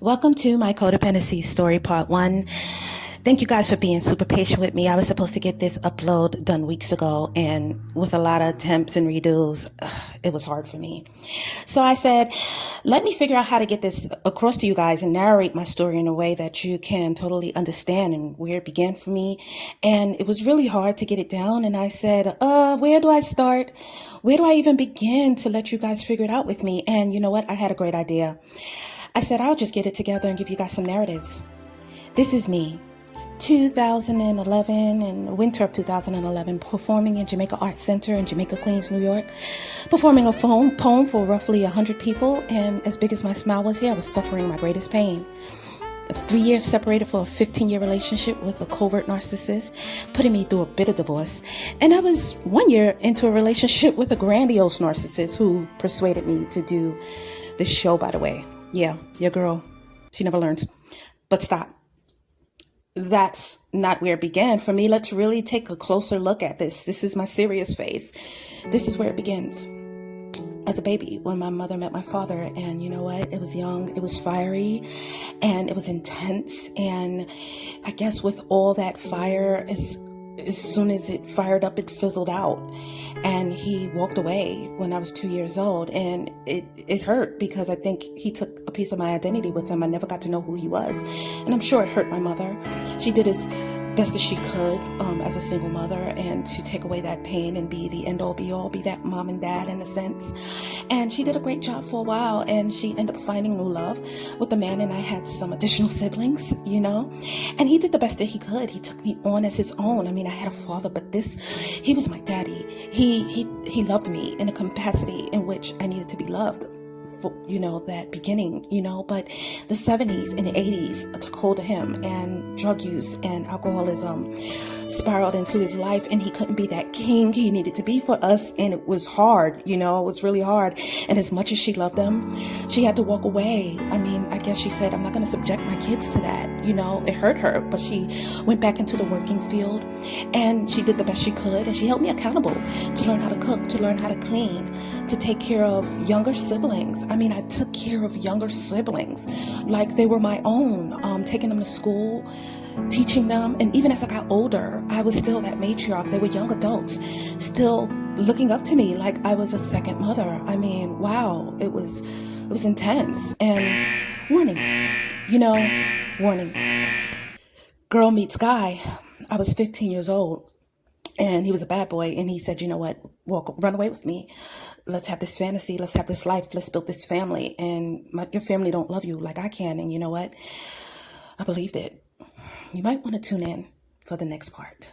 Welcome to my Codependency story part 1. Thank you guys for being super patient with me. I was supposed to get this upload done weeks ago, and with a lot of attempts and redos, it was hard for me. So I said, let me figure out how to get this across to you guys and narrate my story in a way that you can totally understand and where it began for me. And it was really hard to get it down. And I said, where do I start? Where do I even begin to let you guys figure it out with me? And you know what? I had a great idea. I said, I'll just get it together and give you guys some narratives. This is me, 2011, in the winter of 2011, performing in Jamaica Arts Center in Jamaica, Queens, New York, performing a poem for roughly 100 people. And as big as my smile was here, I was suffering my greatest pain. I was 3 years separated for a 15-year relationship with a covert narcissist, putting me through a bitter divorce. And I was 1 year into a relationship with a grandiose narcissist who persuaded me to do this show, by the way. Yeah, your girl, she never learns. But stop. That's not where it began for me. Let's really take a closer look at this. This is my serious phase. This is where it begins. As a baby, when my mother met my father, and you know what? It was young, it was fiery, and it was intense. And I guess with all that fire, as soon as it fired up, it fizzled out. And he walked away when I was 2 years old, and it hurt because I think he took a piece of my identity with him. I never got to know who he was, and I'm sure it hurt my mother. She did as best as she could as a single mother, and to take away that pain and be the end-all be-all, be that mom and dad in a sense. And she did a great job for a while, and she ended up finding new love with the man, and I had some additional siblings, you know, and he did the best that he could. He took me on as his own. I mean, I had a father, but he was my daddy. He loved me in a capacity in which I needed to be loved. For, you know, that beginning, you know, but the 70s and the 80s took hold of him, and drug use and alcoholism spiraled into his life, and he couldn't be that king he needed to be for us. And it was hard, you know, it was really hard. And as much as she loved him, she had to walk away. I mean, I guess she said, I'm not going to subject my kids to that. You know, it hurt her, but she went back into the working field, and she did the best she could. And she held me accountable to learn how to cook, to learn how to clean, to take care of younger siblings. I mean, I took care of younger siblings like they were my own, taking them to school, teaching them. And even as I got older, I was still that matriarch. They were young adults, still looking up to me like I was a second mother. I mean, wow, it was intense. And warning, warning. Girl meets guy. I was 15 years old. And he was a bad boy, and he said, you know what, run away with me. Let's have this fantasy. Let's have this life. Let's build this family. And your family don't love you like I can. And you know what? I believed it. You might want to tune in for the next part.